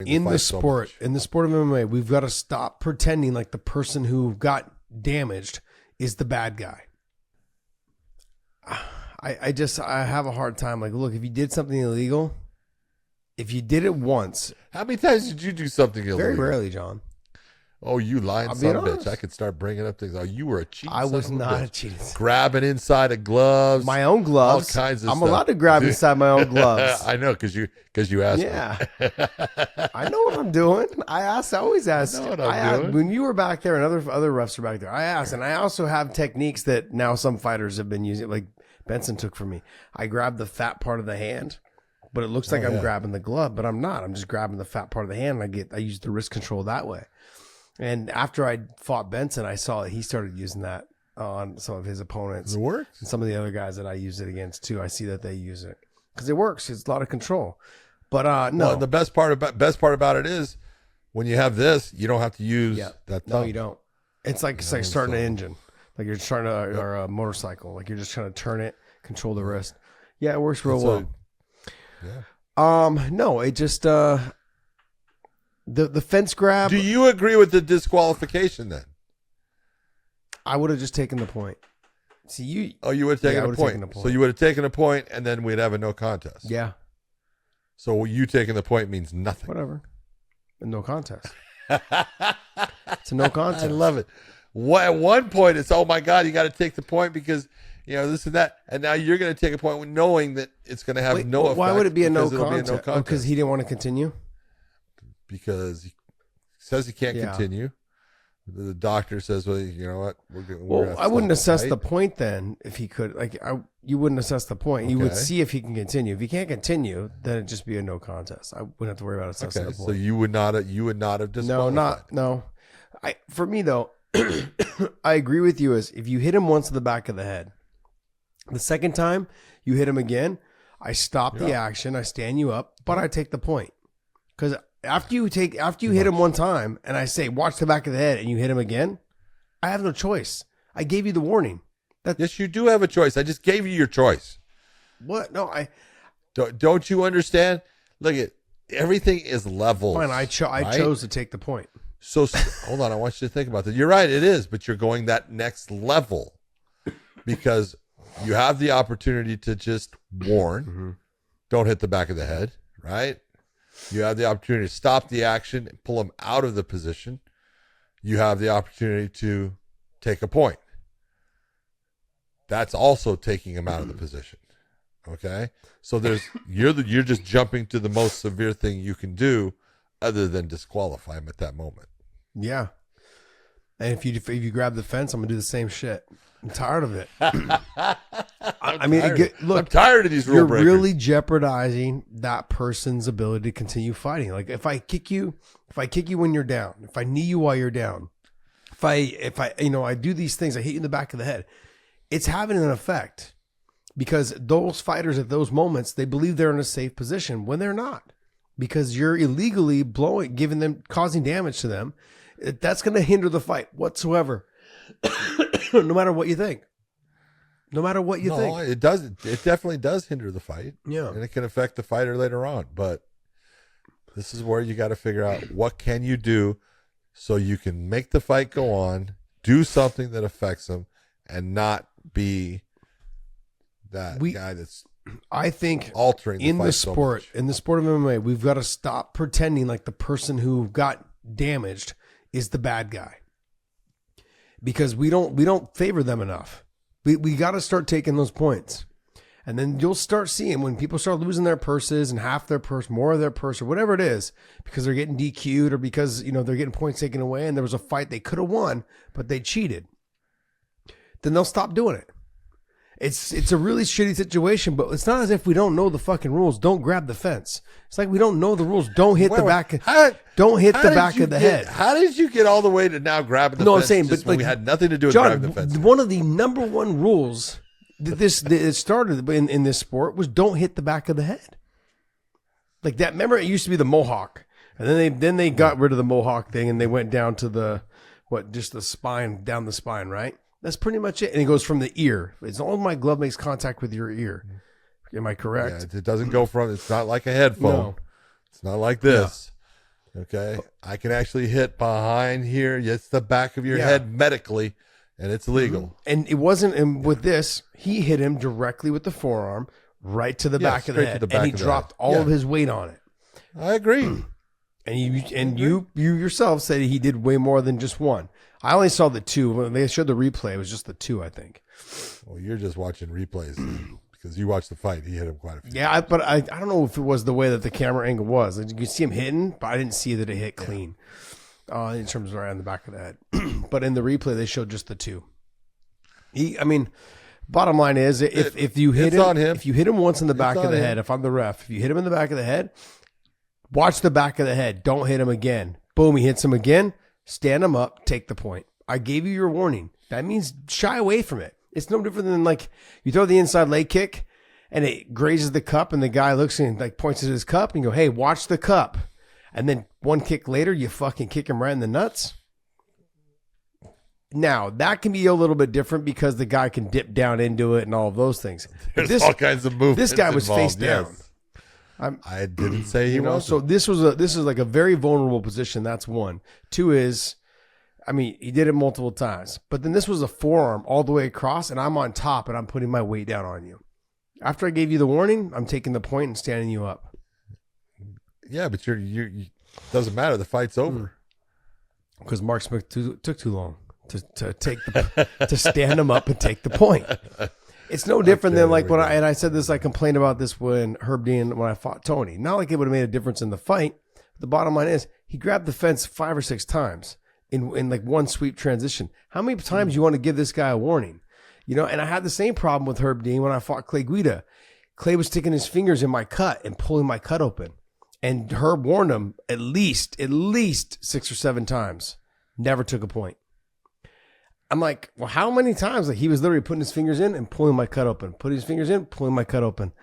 in the sport of MMA, we've got to stop pretending like the person who got damaged is the bad guy. I have a hard time. Like, look, if you did something illegal, if you did it once. How many times did you do something illegal? Very rarely, John. Oh, you lying son of a bitch. I could start bringing up things. Oh, you were a cheating I was son of not a a cheating. Grabbing inside of gloves. My own gloves. All kinds of I'm stuff. allowed to grab inside my own gloves. I know, because you asked me. I know what I'm doing. I always ask. I know what I'm doing. When you were back there and other refs were back there, I asked. And I also have techniques that now some fighters have been using, like Benson took from me. I grab the fat part of the hand, but it looks like I'm grabbing the glove, but I'm not. I'm just grabbing the fat part of the hand, and I use the wrist control that way. And after I fought Benson, I saw that he started using that on some of his opponents. It works. And some of the other guys that I use it against too. I see that they use it because it works. It's a lot of control. But no, well, the best part about it is when you have this, you don't have to use that. No, you don't. It's like starting an engine, like you're starting or a motorcycle. Like you're just trying to turn it, control the wrist. Yeah, it works real well. No, it just the fence grab. Do you agree with the disqualification then? I would have just taken the point. See, you would have taken a point. So you would have taken a point, and then we'd have a no contest. Yeah. So you taking the point means nothing. Whatever. A no contest. It's a no contest. I love it. At one point, it's, oh my God, you got to take the point because, this and that. And now you're going to take a point knowing that it's going to have no effect. Why would it be a no contest? Because he didn't want to continue? Because he says he can't continue. The doctor says, well, you know what? I wouldn't assess the point then if he could. You wouldn't assess the point. Okay. You would see if he can continue. If he can't continue, then it'd just be a no contest. I wouldn't have to worry about assessing the point. So you would not have disqualified. No. For me though, I agree with you. As if you hit him once in the back of the head, the second time you hit him again, I stop the action. I stand you up, but I take the point because. After you hit him one time and I say, watch the back of the head and you hit him again, I have no choice. I gave you the warning. Yes, you do have a choice. I just gave you your choice. What? No, don't you understand? Look at everything is levels. Fine, I chose to take the point. So hold on, I want you to think about that. You're right, it is, but you're going that next level because you have the opportunity to just warn, don't hit the back of the head, right? You have the opportunity to stop the action and pull him out of the position. You have the opportunity to take a point. That's also taking him out of the position. Okay? So you're just jumping to the most severe thing you can do other than disqualify him at that moment. Yeah. And if you grab the fence, I'm going to do the same shit. I'm tired of it. Look, I'm tired of these rule breakers. You're really jeopardizing that person's ability to continue fighting. Like if I kick you when you're down, if I knee you while you're down, if I do these things, I hit you in the back of the head, it's having an effect because those fighters at those moments, they believe they're in a safe position when they're not because you're illegally causing damage to them. That's going to hinder the fight whatsoever. No matter what you think. It does. It definitely does hinder the fight. Yeah. And it can affect the fighter later on. But this is where you got to figure out what can you do so you can make the fight go on, do something that affects them, and not be that guy that's I think altering the in fight the sport. So in the sport of MMA, we've got to stop pretending like the person who got damaged is the bad guy. Because we don't favor them enough. We got to start taking those points. And then you'll start seeing when people start losing their purses and half their purse, more of their purse, or whatever it is, because they're getting DQ'd or because, they're getting points taken away and there was a fight they could have won, but they cheated. Then they'll stop doing it. It's a really shitty situation, but it's not as if we don't know the fucking rules. Don't grab the fence. It's like we don't know the rules. Don't hit the back. Don't hit the back of the head. How did you get all the way to now grabbing the fence? No, I'm saying, but we had nothing to do with John, grabbing the fence. One of the number one rules that it started in this sport was don't hit the back of the head. Like that. Remember, it used to be the mohawk, and then they got rid of the mohawk thing, and they went down to just the spine, down the spine, right? That's pretty much it. And it goes from the ear. As long as my glove makes contact with your ear. Am I correct? Yeah, it doesn't go from, it's not like a headphone. No. It's not like this. Okay. I can actually hit behind here. It's the back of your Yeah. head medically, and it's legal. And it wasn't, and with this, he hit him directly with the forearm right to the Yeah, back of the straight to head. the back And he of the dropped head. all Yeah. of his weight on it. I agree. And you yourself said he did way more than just one. I only saw the two. When they showed the replay, it was just the two, I think. Well, you're just watching replays because you watched the fight. He hit him quite a few. Yeah, but I don't know if it was the way that the camera angle was. Like, you could see him hitting, but I didn't see that it hit clean in terms of right on the back of the head. But in the replay, they showed just the two. Bottom line is, if you hit it's him, on him. if you hit him once in the back It's of the on head, him. if I'm the ref, if you hit him in the back of the head, watch the back of the head. Don't hit him again. Boom, he hits him again. Stand him up. Take the point. I gave you your warning. That means shy away from it. It's no different than like you throw the inside leg kick and it grazes the cup and the guy looks and like points at his cup and you go, hey, watch the cup. And then one kick later, you fucking kick him right in the nuts. Now, that can be a little bit different because the guy can dip down into it and all of those things. But There's all kinds of movements. This guy was face involved, down. yes. I didn't say he was. So this is like a very vulnerable position. That's one. Two is, he did it multiple times, but then this was a forearm all the way across, and I'm on top, and I'm putting my weight down on you. After I gave you the warning, I'm taking the point and standing you up. Yeah, but you doesn't matter. The fight's over. Because Mark Smith took too long to take to stand him up and take the point. It's no different than like when I said this. I complained about this when I fought Tony. Not like it would have made a difference in the fight. The bottom line is he grabbed the fence 5 or 6 times in like one sweep transition. How many times you want to give this guy a warning? And I had the same problem with Herb Dean when I fought Clay Guida. Clay was sticking his fingers in my cut and pulling my cut open. And Herb warned him at least 6 or 7 times. Never took a point. I'm like, well, how many times? Like he was literally putting his fingers in and pulling my cut open. Putting his fingers in, pulling my cut open.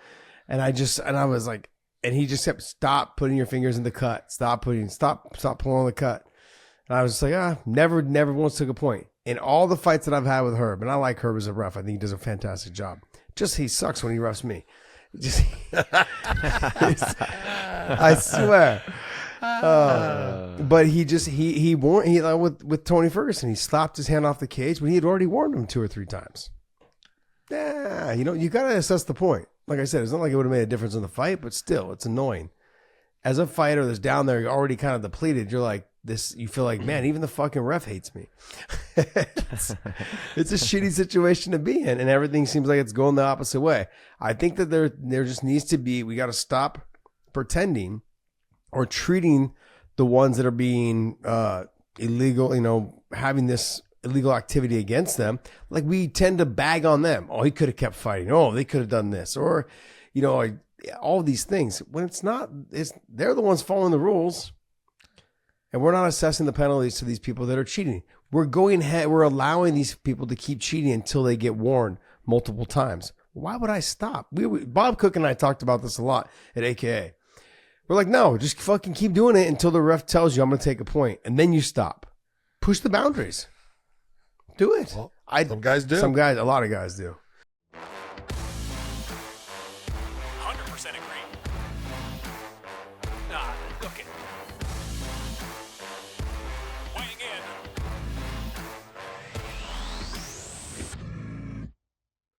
And I was like, and he just kept, stop putting your fingers in the cut. Stop pulling on the cut. And I was just like, never once took a point. In all the fights that I've had with Herb, and I like Herb as a ref. I think he does a fantastic job. Just he sucks when he refs me. Just, I swear. But he warned with Tony Ferguson. He slapped his hand off the cage when he had already warned him 2 or 3 times. Yeah, you got to assess the point. Like I said, it's not like it would have made a difference in the fight, but still, it's annoying. As a fighter that's down there, you're already kind of depleted. You're like this. You feel like, man, even the fucking ref hates me. It's a shitty situation to be in, and everything seems like it's going the opposite way. I think that there just needs to be. We got to stop pretending or treating the ones that are being illegal, having this illegal activity against them, like we tend to bag on them. Oh, he could have kept fighting. Oh, they could have done this. Or, all these things. When it's not, they're the ones following the rules. And we're not assessing the penalties to these people that are cheating. We're allowing these people to keep cheating until they get warned multiple times. Why would I stop? Bob Cook and I talked about this a lot at AKA. We're like, no, just fucking keep doing it until the ref tells you I'm going to take a point. And then you stop. Push the boundaries. Do it. Well, some guys do. A lot of guys do. 100% agree. Look,